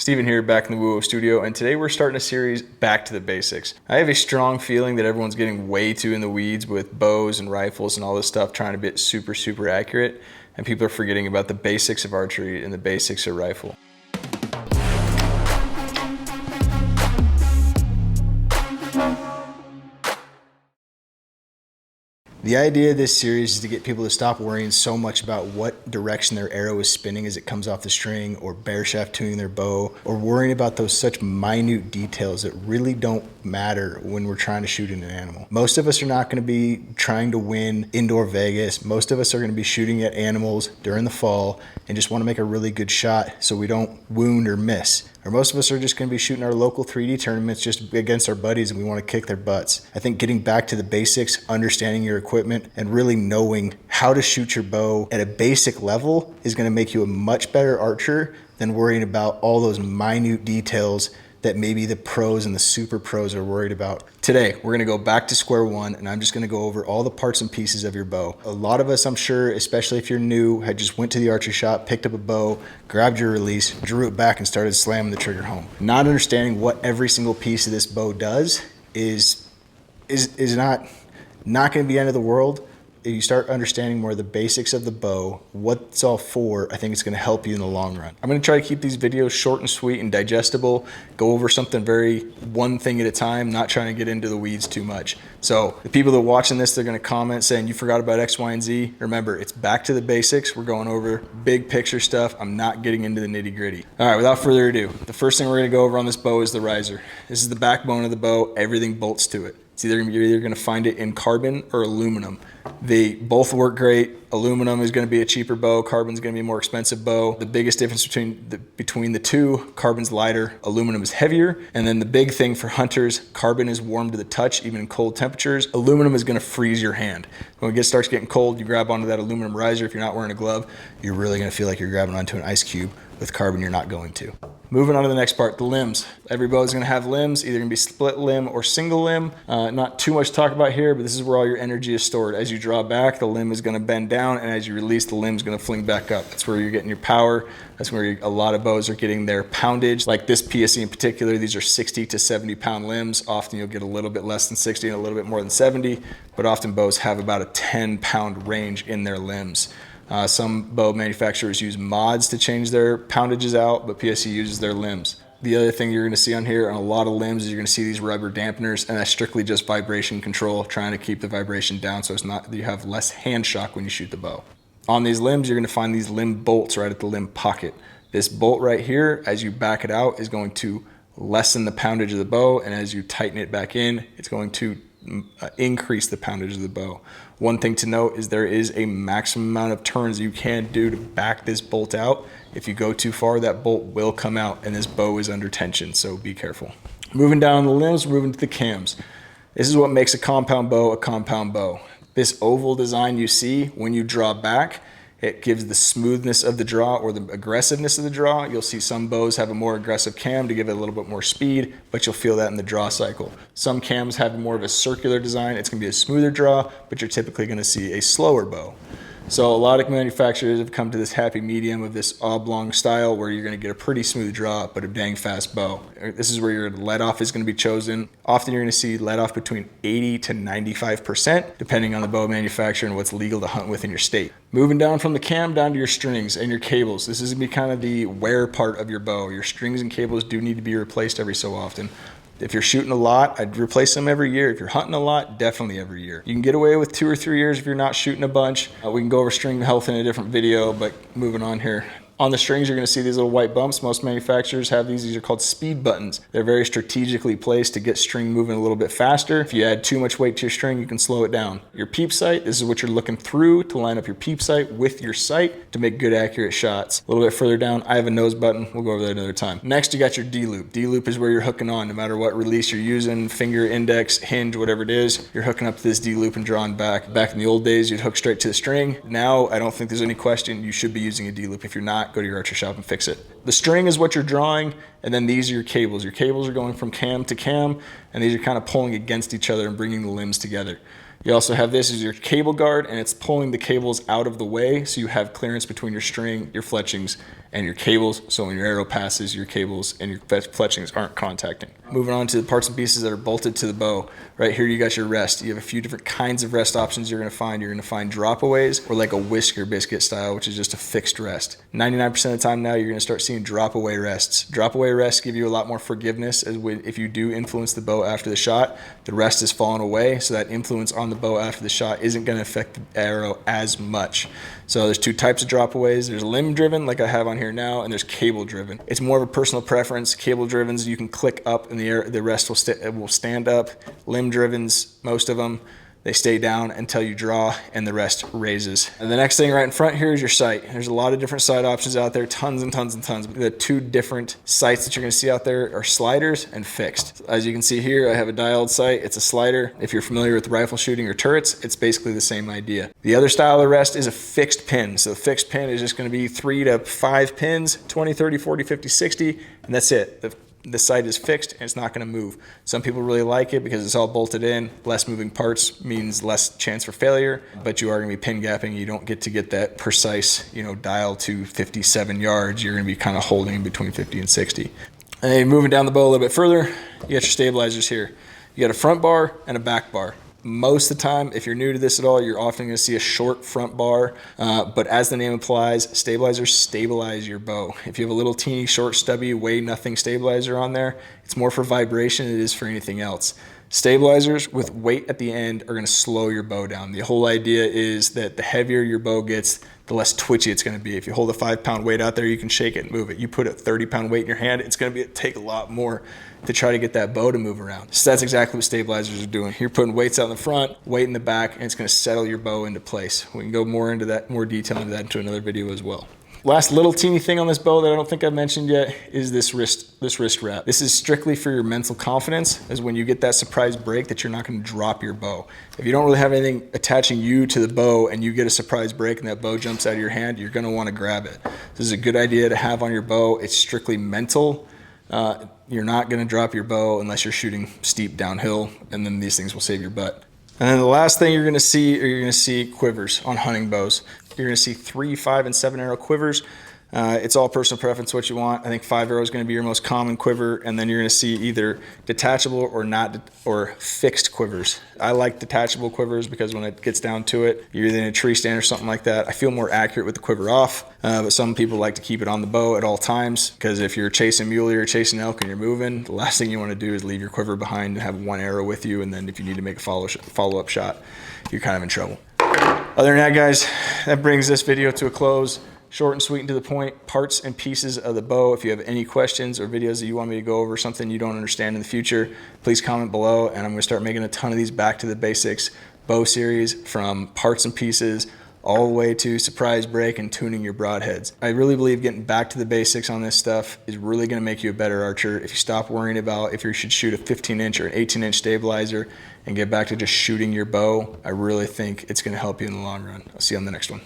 Steven here, back in the Woo studio, and today we're starting a series, Back to the Basics. I have a strong feeling that everyone's getting way too in the weeds with bows and rifles and all this stuff, trying to be super accurate, and people are forgetting about the basics of archery and the basics of rifle. The idea of this series is to get people to stop worrying so much about what direction their arrow is spinning as it comes off the string, or bare shaft tuning their bow, or worrying about those such minute details that really don't matter when we're trying to shoot an animal. Most of us are not going to be trying to win indoor Vegas. Most of us are going to be shooting at animals during the fall and just want to make a really good shot so we don't wound or miss. Or most of us are just going to be shooting our local 3D tournaments just against our buddies and we want to kick their butts. I think getting back to the basics, understanding your equipment, and really knowing how to shoot your bow at a basic level is going to make you a much better archer than worrying about all those minute details that maybe the pros and the super pros are worried about. Today, we're gonna go back to square one, and I'm just gonna go over all the parts and pieces of your bow. A lot of us, I'm sure, especially if you're new, had just went to the archery shop, picked up a bow, grabbed your release, drew it back, and started slamming the trigger home. Not understanding what every single piece of this bow does is not gonna be the end of the world. If you start understanding more of the basics of the bow, what it's all for, I think it's going to help you in the long run. I'm going to try to keep these videos short and sweet and digestible, go over something one thing at a time, not trying to get into the weeds too much. So the people that are watching this, they're going to comment saying, you forgot about X, Y, and Z. Remember, it's back to the basics. We're going over big picture stuff. I'm not getting into the nitty gritty. All right, without further ado, the first thing we're going to go over on this bow is the riser. This is the backbone of the bow. Everything bolts to it. You're either going to find it in carbon or aluminum. They both work great. Aluminum is going to be a cheaper bow. Carbon is going to be a more expensive bow. The biggest difference between the two, carbon's lighter, aluminum is heavier. And then the big thing for hunters, carbon is warm to the touch, even in cold temperatures. Aluminum is going to freeze your hand. When it starts getting cold, you grab onto that aluminum riser. If you're not wearing a glove, you're really going to feel like you're grabbing onto an ice cube. With carbon, you're not going to. Moving on to the next part, the limbs. Every bow is going to have limbs, either going to be split limb or single limb. Not too much to talk about here, but this is where all your energy is stored. As you draw back, the limb is going to bend down, and as you release, the limb is going to fling back up. That's where you're getting your power. That's where a lot of bows are getting their poundage. Like this PSE in particular, these are 60 to 70 pound limbs. Often you'll get a little bit less than 60 and a little bit more than 70, but often bows have about a 10 pound range in their limbs. Some bow manufacturers use mods to change their poundages out, but PSE uses their limbs. The other thing you're going to see on here on a lot of limbs is you're going to see these rubber dampeners, and that's strictly just vibration control, trying to keep the vibration down so you have less hand shock when you shoot the bow. On these limbs, you're going to find these limb bolts right at the limb pocket. This bolt right here, as you back it out, is going to lessen the poundage of the bow, and as you tighten it back in, it's going to increase the poundage of the bow. One thing to note is there is a maximum amount of turns you can do to back this bolt out. If you go too far, that bolt will come out, and this bow is under tension, so be careful. Moving down the limbs, moving to the cams. This is what makes a compound bow a compound bow. This oval design you see when you draw back, it gives the smoothness of the draw or the aggressiveness of the draw. You'll see some bows have a more aggressive cam to give it a little bit more speed, but you'll feel that in the draw cycle. Some cams have more of a circular design. It's gonna be a smoother draw, but you're typically gonna see a slower bow. So a lot of manufacturers have come to this happy medium of this oblong style where you're going to get a pretty smooth draw, but a dang fast bow. This is where your let-off is going to be chosen. Often you're going to see let-off between 80 to 95%, depending on the bow manufacturer and what's legal to hunt with in your state. Moving down from the cam down to your strings and your cables. This is going to be kind of the wear part of your bow. Your strings and cables do need to be replaced every so often. If you're shooting a lot, I'd replace them every year. If you're hunting a lot, definitely every year. You can get away with 2 or 3 years if you're not shooting a bunch. We can go over string health in a different video, but moving on here. On the strings, you're going to see these little white bumps. Most manufacturers have these. These are called speed buttons. They're very strategically placed to get string moving a little bit faster. If you add too much weight to your string, you can slow it down. Your peep sight, this is what you're looking through to line up your peep sight with your sight to make good, accurate shots. A little bit further down, I have a nose button. We'll go over that another time. Next, you got your D-loop. D-loop is where you're hooking on. No matter what release you're using, finger, index, hinge, whatever it is, you're hooking up to this D-loop and drawing back. Back in the old days, you'd hook straight to the string. Now, I don't think there's any question you should be using a D-loop. If you're not, go to your archer shop and fix it. The string is what you're drawing, and then these are your cables. Your cables are going from cam to cam, and these are kind of pulling against each other and bringing the limbs together. You also have this as your cable guard, and it's pulling the cables out of the way so you have clearance between your string, your fletchings, and your cables, so when your arrow passes, your cables and your fletchings aren't contacting. Moving on to the parts and pieces that are bolted to the bow. Right here you got your rest. You have a few different kinds of rest options you're going to find. You're going to find drop-aways or like a whisker biscuit style, which is just a fixed rest. 99% of the time now you're going to start seeing drop-away rests. Drop-away rests give you a lot more forgiveness as if you do influence the bow after the shot, the rest is falling away, so that influence on the bow after the shot isn't going to affect the arrow as much. So there's two types of drop-aways. There's limb driven, like I have on here now, and there's cable driven. It's more of a personal preference. Cable drivens, you can click up and the rest will stand up. Limb drivens, most of them, they stay down until you draw and the rest raises. And the next thing right in front here is your sight. There's a lot of different sight options out there, tons and tons and tons. The two different sights that you're gonna see out there are sliders and fixed. As you can see here, I have a dialed sight, it's a slider. If you're familiar with rifle shooting or turrets, it's basically the same idea. The other style of rest is a fixed pin. So the fixed pin is just gonna be 3 to 5 pins, 20, 30, 40, 50, 60, and that's it. The sight is fixed and it's not going to move. Some people really like it because it's all bolted in. Less moving parts means less chance for failure, but you are going to be pin gapping. You don't get to get that precise, dial to 57 yards. You're going to be kind of holding between 50 and 60. And then moving down the bow a little bit further, you got your stabilizers here. You got a front bar and a back bar. Most of the time, if you're new to this at all, you're often going to see a short front bar, but as the name implies, stabilizers stabilize your bow. If you have a little teeny short stubby weigh nothing stabilizer on there, it's more for vibration than it is for anything else. Stabilizers with weight at the end are going to slow your bow down. The whole idea is that the heavier your bow gets, the less twitchy it's going to be. If you hold a 5-pound weight out there, you can shake it and move it. You put a 30-pound weight in your hand, it's going to take a lot more to try to get that bow to move around. So that's exactly what stabilizers are doing. You're putting weights out in the front, weight in the back, and it's going to settle your bow into place. We can go more detail into that into another video as well. Last little teeny thing on this bow that I don't think I've mentioned yet is this wrist wrap. This is strictly for your mental confidence, as when you get that surprise break that you're not going to drop your bow. If you don't really have anything attaching you to the bow and you get a surprise break and that bow jumps out of your hand, you're going to want to grab it. This is a good idea to have on your bow. It's strictly mental. You're not going to drop your bow unless you're shooting steep downhill, and then these things will save your butt. And then the last thing you're going to see quivers on hunting bows. You're going to see 3, 5, and 7 arrow quivers. It's all personal preference what you want. I think 5 arrow is going to be your most common quiver, and then you're going to see either detachable or fixed quivers. I like detachable quivers because when it gets down to it, you're either in a tree stand or something like that. I feel more accurate with the quiver off, but some people like to keep it on the bow at all times, because if you're chasing muley or chasing elk and you're moving, the last thing you want to do is leave your quiver behind and have 1 arrow with you, and then if you need to make a follow-up shot, you're kind of in trouble. Other than that, guys, that brings this video to a close. Short and sweet and to the point, parts and pieces of the bow. If you have any questions or videos that you want me to go over, something you don't understand in the future, please comment below, and I'm going to start making a ton of these back to the basics bow series, from parts and pieces all the way to surprise break and tuning your broadheads. I really believe getting back to the basics on this stuff is really going to make you a better archer. If you stop worrying about if you should shoot a 15-inch or an 18-inch stabilizer and get back to just shooting your bow, I really think it's going to help you in the long run. I'll see you on the next one.